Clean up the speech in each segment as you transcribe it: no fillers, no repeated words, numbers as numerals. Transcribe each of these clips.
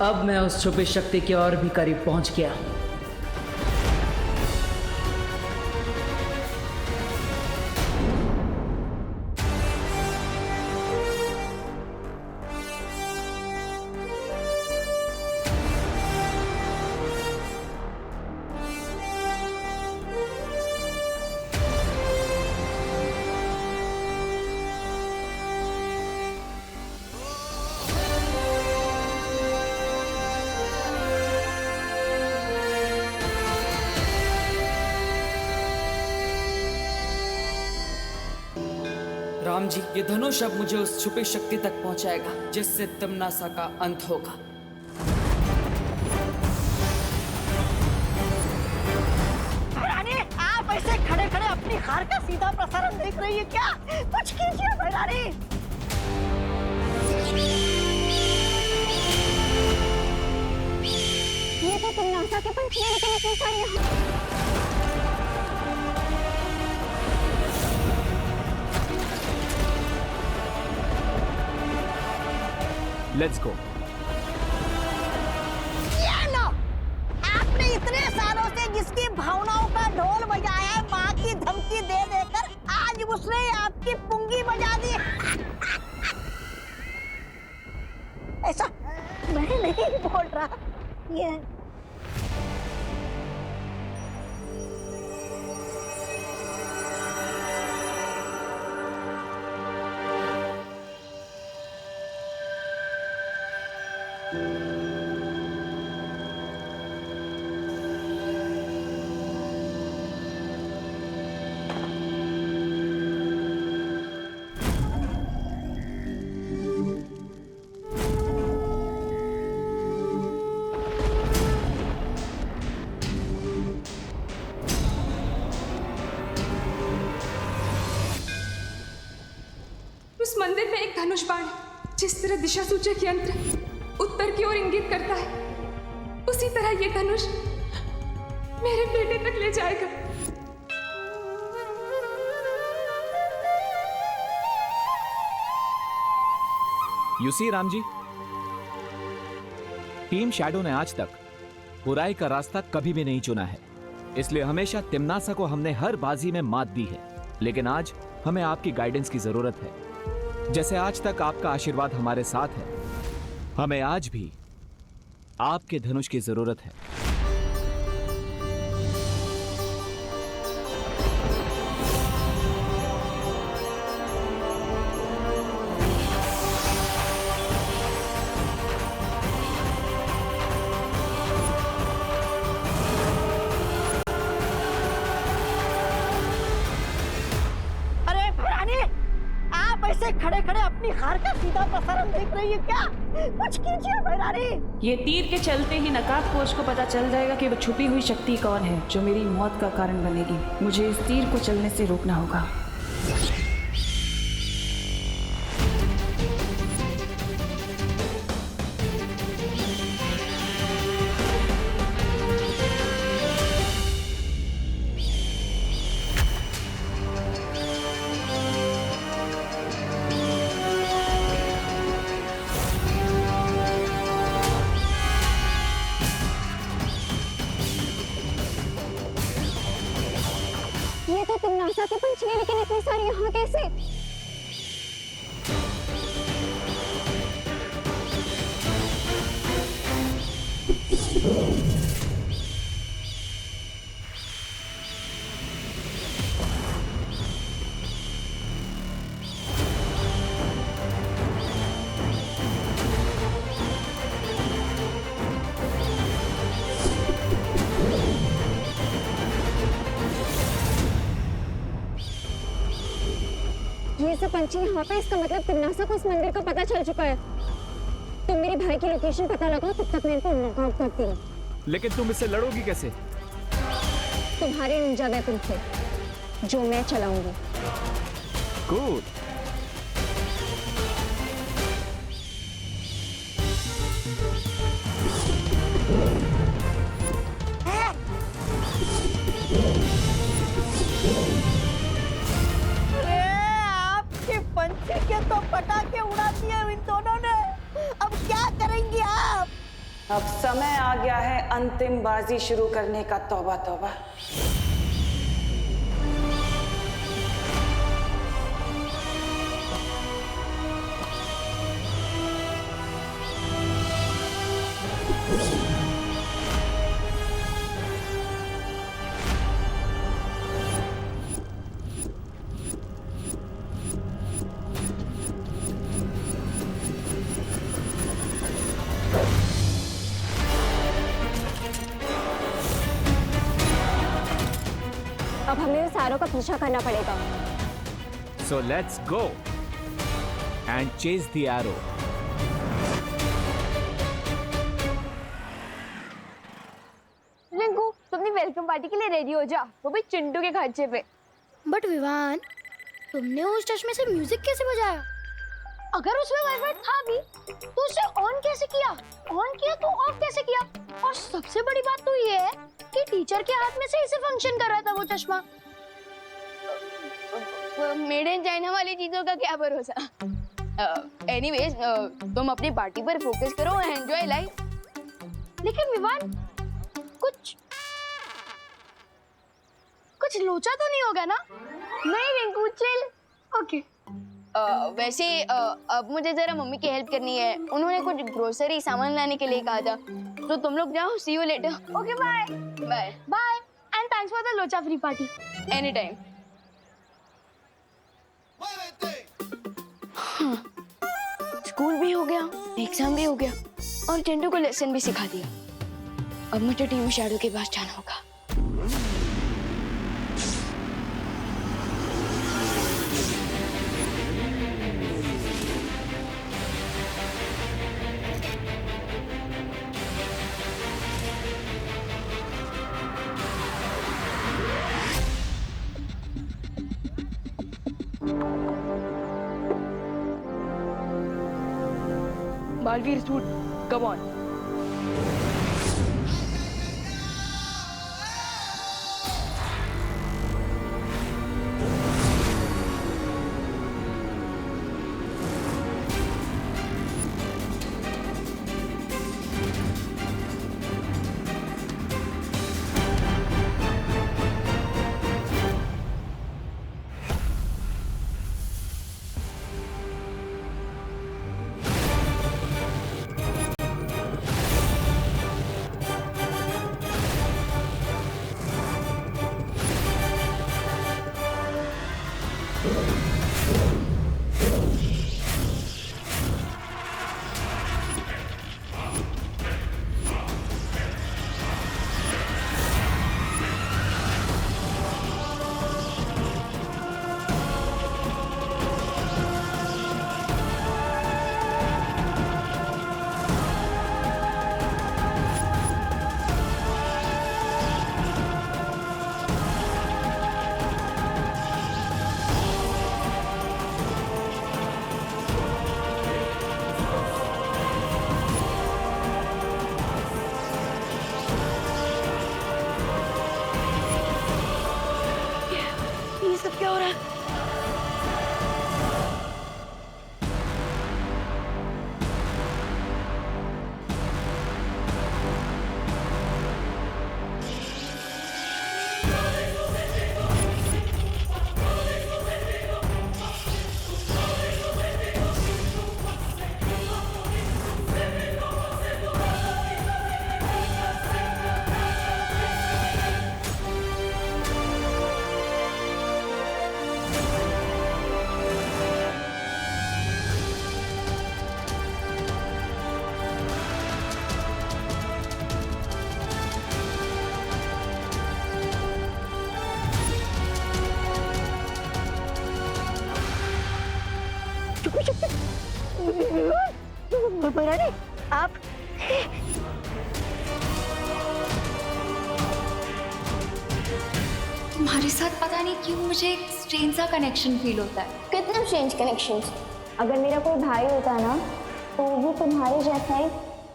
अब मैं उस छुपी शक्ति के और भी करीब पहुंच गया हूं। राम जी, ये धनुष अब मुझे उस छुपी शक्ति तक पहुंचाएगा जिससे तिम्नासा का अंत होगा। रानी, आप ऐसे खड़े खड़े अपनी हार का सीधा प्रसारण देख रही है क्या? कुछ कीजिए रानी। ये तो तिम्नासा के पंख हैं, लेकिन इतने सारे यहाँ। Let's go. आपने इतने सालों से जिसकी भावनाओं का ढोल बजाया है, माँ की धमकी दे देकर आज उसने आपकी पुंगी बजा दी। ऐसा मैं नहीं बोल रहा, ये उस मंदिर में एक धनुष बाण है। जिस तरह दिशा सूचक यंत्र उत्तर की ओर इंगित करता है, उसी तरह ये धनुष मेरे बेटे तक ले जाएगा। You see Ram ji, team shadow ने आज तक बुराई का रास्ता कभी भी नहीं चुना है, इसलिए हमेशा तिम्नासा को हमने हर बाजी में मात दी है। लेकिन आज हमें आपकी गाइडेंस की जरूरत है। जैसे आज तक आपका आशीर्वाद हमारे साथ है, हमें आज भी आपके धनुष की जरूरत है। खड़े खड़े अपनी हार का सीधा प्रसारण देख रही है क्या? कुछ कीजिए भैरानी। ये तीर के चलते ही नकाब कोच को पता चल जाएगा कि वो छुपी हुई शक्ति कौन है जो मेरी मौत का कारण बनेगी। मुझे इस तीर को चलने से रोकना होगा। तिम्नासा के पंछ हैं, लेकिन इतने सारे यहाँ कैसे? ये सब पंछी यहाँ पे, इसका मतलब तिम्नासा को इस मंदिर का पता चल चुका है। तुम मेरे भाई की लोकेशन पता लगाओ, तब तक मैं इनको नॉकआउट करती हूँ। लेकिन तुम इससे लड़ोगी कैसे? तुम्हारे निंजा वेपन से, जो मैं चलाऊंगी। गुड। पंछी के तो पटाखे उड़ा दिए इन दोनों ने। अब क्या करेंगे आप? अब समय आ गया है अंतिम बाजी शुरू करने का। तौबा तौबा। अब हमें सारों का पीछा करना पड़ेगा। So let's go and chase the arrow. Rinku, तुम अपनी वेलकम पार्टी के लिए रेडी हो जा, वो भी चिंटू के खर्चे पे। बट विवान, तुमने उस चश्मे से म्यूजिक कैसे बजाया? अगर उसमें वाइब्रेट था भी तो उसे ऑन कैसे किया? ऑन किया तो ऑफ कैसे किया? और सबसे बड़ी बात तो ये है कि टीचर के हाथ में से इसे फंक्शन कर रहा था वो चश्मा। मेड इन चाइना वाली चीजों का क्या भरोसा। एनीवेज, तुम अपनी पार्टी पर फोकस करो, एंजॉय लाइफ। लेकिन विवान, कुछ लोचा तो नहीं होगा ना? नहीं रिंकू, चिल। ओके। वैसे अब मुझे जरा मम्मी की हेल्प करनी है। उन्होंने कुछ ग्रोसरी सामान लाने के लिए कहा था, तो तुम लोग जाओ। See you later. Okay, bye bye bye and thanks for the लोचा free party. Any time. School भी हो गया, एग्जाम भी हो गया और चिंटू को लेसन भी सिखा दिया। अब मुझे टीम शैडो के पास जाना होगा। Balveer suit, come on. क्या हो रहा है? बरानी, आप तुम्हारे साथ पता नहीं क्यों मुझे एक स्ट्रेंज सा कनेक्शन फील होता है। कितने स्ट्रेंज कनेक्शंस। अगर मेरा कोई भाई होता ना तो वो तुम्हारे जैसा ही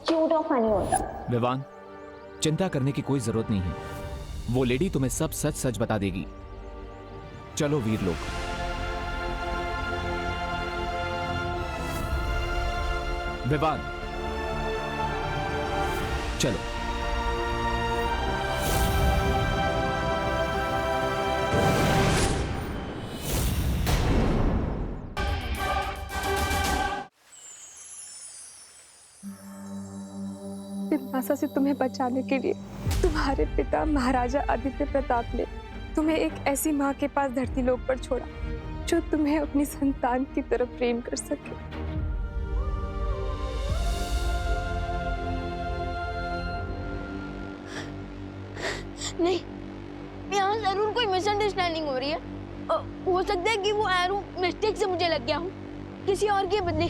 क्यूट और फनी होता। विवान, चिंता करने की कोई जरूरत नहीं है। वो लेडी तुम्हें सब सच सच बता देगी। चलो वीर लोग। विवान, चलो। तिम्नासा से तुम्हें बचाने के लिए तुम्हारे पिता महाराजा आदित्य प्रताप ने तुम्हें एक ऐसी माँ के पास धरती लोक पर छोड़ा जो तुम्हें अपनी संतान की तरफ प्रेम कर सके। नहीं, यहाँ जरूर कोई मिसअंडरस्टैंडिंग हो रही है। हो सकता है कि वो एरो मिस्टेक से मुझे लग गया हूँ, किसी और के बदले।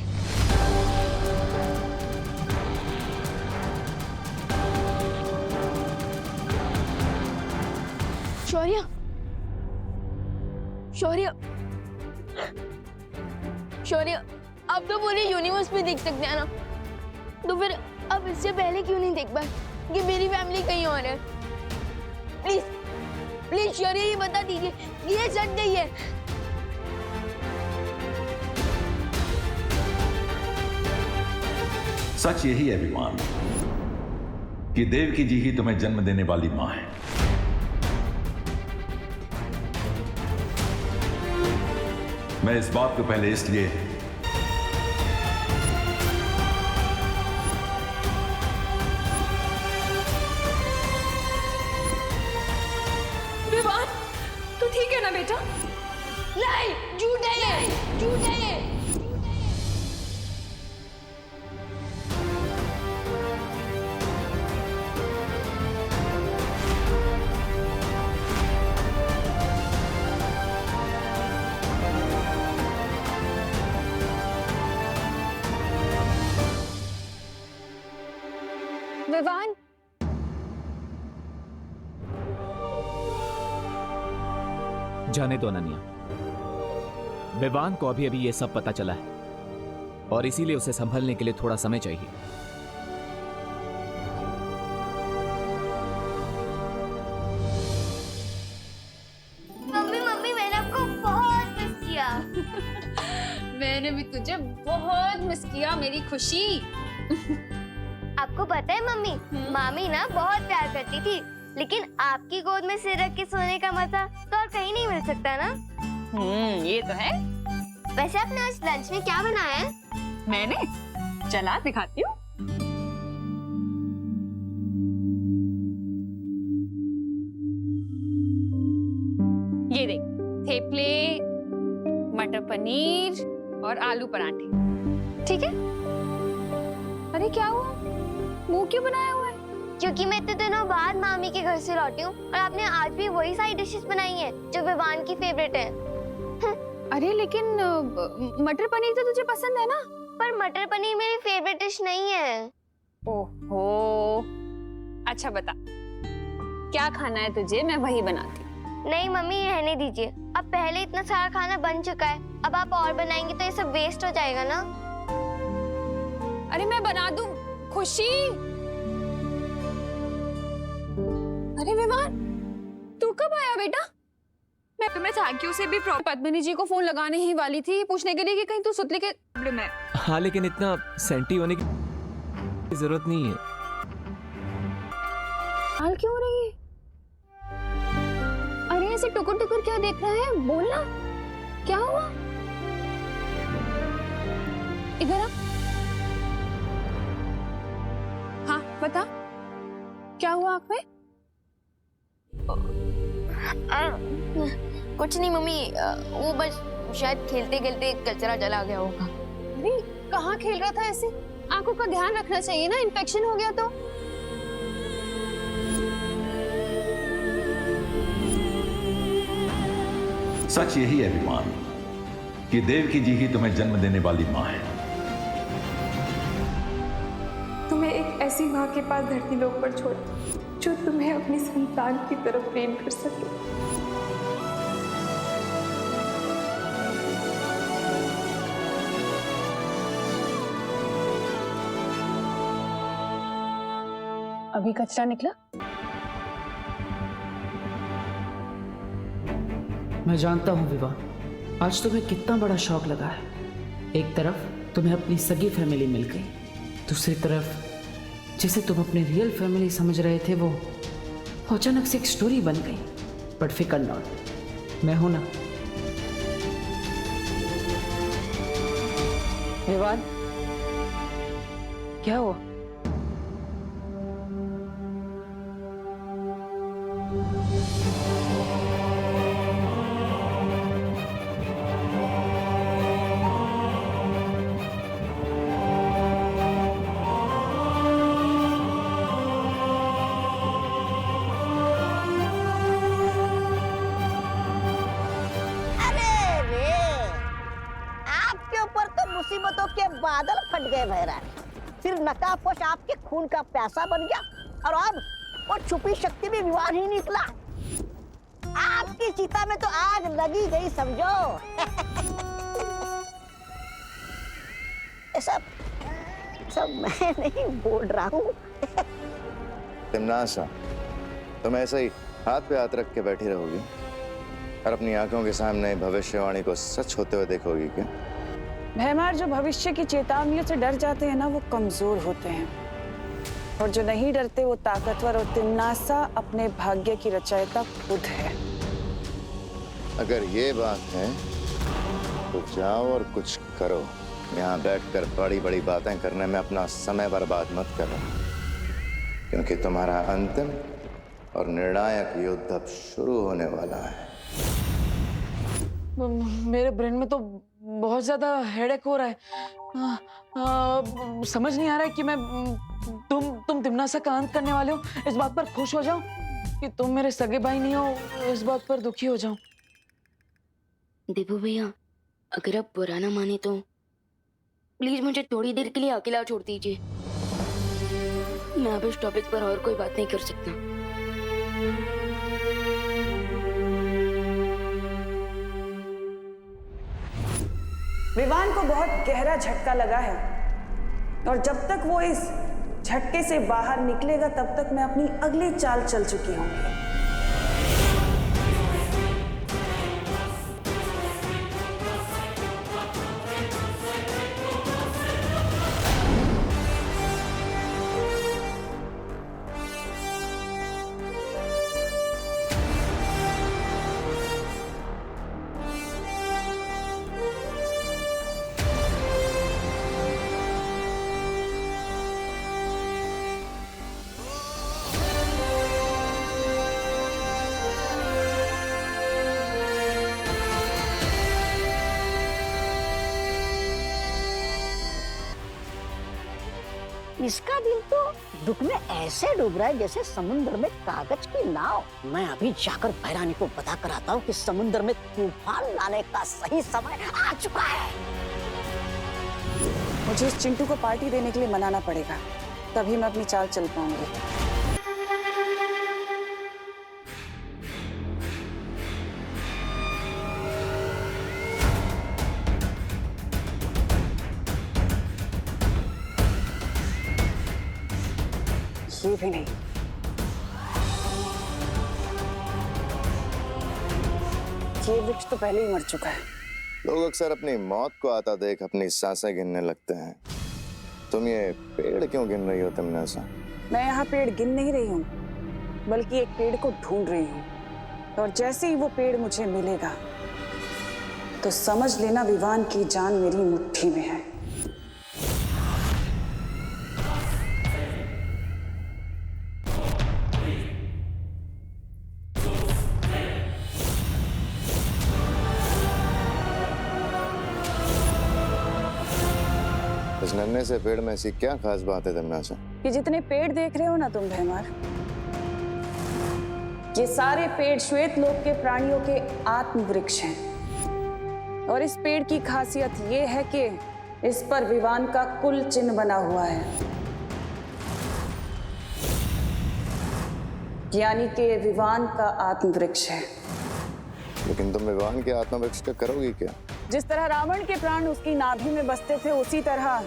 शौर्य, शौर्य, शौर्य, आप तो पूरे यूनिवर्स में देख सकते हैं ना, तो फिर अब इससे पहले क्यों नहीं देख पाए कि मेरी फैमिली कहीं और है? प्लीज, प्लीज शौर्य, ये बता दीजिए ये सच नहीं है। सच यही है विमान कि देवकी जी ही तुम्हें जन्म देने वाली मां है। मैं इस बात को पहले इसलिए विवान, तू ठीक है ना बेटा? नहीं, झूठ है ये, झूठ है ये। विवान, जाने दो अनन्या, विवान को अभी अभी ये सब पता चला है और इसीलिए उसे संभलने के लिए थोड़ा समय चाहिए। मम्मी, मम्मी, मैंने आपको बहुत मिस किया। मैंने भी तुझे बहुत मिस किया मेरी खुशी। आपको पता है मम्मी, मामी ना बहुत प्यार करती थी, लेकिन आपकी गोद में सिर रख के सोने का मजा तो और कहीं नहीं मिल सकता ना। ये तो है। वैसे आपने आज लंच में क्या बनाया है? मैंने, चला दिखाती हूँ। ये देख, थेपले, मटर पनीर और आलू पराठे। ठीक है? अरे क्या हुआ? मुंह क्यों बनाया हुआ है? क्योंकि मैं इतने दिनों बाद मामी के घर से लौटी हूँ और आपने आज भी वही सारी डिशेस बनाई हैं जो विवान की फेवरेट है। अरे लेकिन मटर पनीर तो तुझे पसंद है ना? पर मटर पनीर मेरी फेवरेट डिश नहीं है। ओहो, अच्छा बता, क्या खाना है तुझे? मैं वही बनाती। नहीं मम्मी, रहने दीजिए। अब पहले इतना सारा खाना बन चुका है, अब आप और बनाएंगे तो ये सब वेस्ट हो जाएगा ना। अरे मैं बना दूं। खुशी, अरे विमान, तू कब आया बेटा? मैं तुम्हें थैंक यू से भी पद्मिनी जी को फोन लगाने ही वाली थी, पूछने के लिए कि कहीं तू सुतली के प्रॉब्लम है। हाँ, लेकिन इतना सेंटी होने की जरूरत नहीं है। हाल क्यों हो रही है? अरे ऐसे टुकुर टुकुर क्या देख रहा है? बोलना, क्या हुआ? इधर आ। हाँ बता, क्या हुआ आँख में? कुछ नहीं मम्मी, वो बस शायद खेलते खेलते कचरा चला गया होगा। अरे कहाँ खेल रहा था ऐसे? आंखों का ध्यान रखना चाहिए ना, इन्फेक्शन हो गया तो। सच यही है विमान कि देवकी जी ही तुम्हें जन्म देने वाली मां है। तुम्हें एक ऐसी माँ के पास धरती लोक पर छोड़ा जो तुम्हें अपनी संतान की तरफ प्रेम कर सके। अभी कचरा निकला? मैं जानता हूँ विवाह, आज तुम्हें कितना बड़ा शौक लगा है। एक तरफ तुम्हें अपनी सगी फैमिली मिल गई, दूसरी तरफ जिसे तुम अपनी रियल फैमिली समझ रहे थे वो अचानक से एक स्टोरी बन गई। बट फिकर नॉट, मैं हूं ना। विवान, क्या हुआ? मुसीबतों के बादल फट गए महारानी। फिर नकाबपोश आपके खून का प्यासा बन गया और अब वो छुपी शक्ति भी विवान ही निकला। आपकी चिता में तो आग लगी गई समझो। ये सब मैं नहीं बोल रहा हूँ। तिमनासा, तुम ऐसे ही हाथ पे हाथ रख के बैठी रहोगी और अपनी आंखों के सामने भविष्यवाणी को सच होते हुए देखोगी क्या? भैमार, जो भविष्य की चेतावनियों से डर जाते हैं ना, वो कमजोर होते हैं, और जो नहीं डरते वो ताकतवर। और तिमनासा अपने भाग्य की रचयिता खुद है। अगर ये बात है तो जाओ और कुछ करो। यहाँ बैठकर बड़ी बड़ी बातें करने में अपना समय बर्बाद मत करो, क्योंकि तुम्हारा अंतिम और निर्णायक युद्ध अब शुरू होने वाला है। मेरे ब्रेन में तो बहुत ज्यादा हेडेक हो रहा है। समझ नहीं आ रहा है कि मैं तुम तिमनासा का अंत करने वाले हो इस बात पर खुश हो जाऊं कि तुम मेरे सगे भाई नहीं हो इस बात पर दुखी हो जाऊं। देवू भैया, अगर आप बुरा ना माने तो प्लीज मुझे थोड़ी देर के लिए अकेला छोड़ दीजिए। मैं अब इस टॉपिक पर और कोई बात नहीं कर सकता। विवान को बहुत गहरा झटका लगा है, और जब तक वो इस झटके से बाहर निकलेगा तब तक मैं अपनी अगली चाल चल चुकी हूँ। इसका दिल तो दुख में ऐसे डूब रहा है जैसे समुद्र में कागज की नाव। मैं अभी जाकर भैरानी को बता कर आता हूँ कि समुद्र में तूफान लाने का सही समय आ चुका है। मुझे इस चिंटू को पार्टी देने के लिए मनाना पड़ेगा, तभी मैं अपनी चाल चल पाऊंगी। ये भी नहीं। ये वृक्ष तो पहले ही मर चुका है। लोग अक्सर अपनी मौत को आता देख अपनी सांसें गिनने लगते हैं। तुम ये पेड़ क्यों गिन रही हो तिमनासा? मैं यहाँ पेड़ गिन नहीं रही हूँ, बल्कि एक पेड़ को ढूंढ रही हूँ, और जैसे ही वो पेड़ मुझे मिलेगा तो समझ लेना विवान की जान मेरी मुट्ठी में है। इस नन्हे से पेड़ में ऐसी क्या खास बात है तिमनासा? ये जितने पेड़ देख रहे हो ना तुम भैमार, ये सारे पेड़ श्वेत लोक के प्राणियों के आत्म वृक्ष हैं, और इस पेड़ की खासियत ये है कि इस पर विवान का कुल चिन्ह बना हुआ है, यानी कि विवान का आत्म वृक्ष है। लेकिन तुम विवान के आत्म वृक्ष का करोगी क्या? जिस तरह रावण के प्राण उसकी नाभि में बसते थे, उसी तरह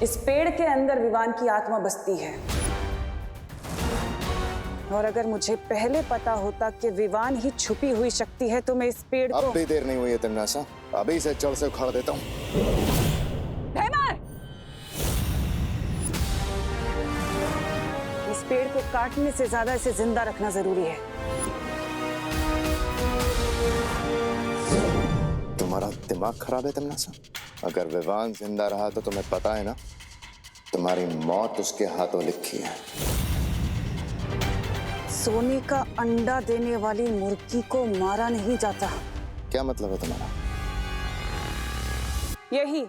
इस पेड़ के अंदर विवान की आत्मा बसती है। और अगर मुझे पहले पता होता कि विवान ही छुपी हुई शक्ति है तो मैं इस पेड़ को... अब भी देर नहीं हुई है तिमनासा, अभी से जड़ से उखाड़ देता हूँ। भैमार! पेड़ को काटने से ज्यादा इसे जिंदा रखना जरूरी है। तुम्हारा दिमाग खराब है तमन्ना? अगर विवान जिंदा रहा तो तुम्हें पता है ना, तुम्हारी मौत उसके हाथों लिखी है। सोने का अंडा देने वाली मुर्गी को मारा नहीं जाता। क्या मतलब है तुम्हारा? यही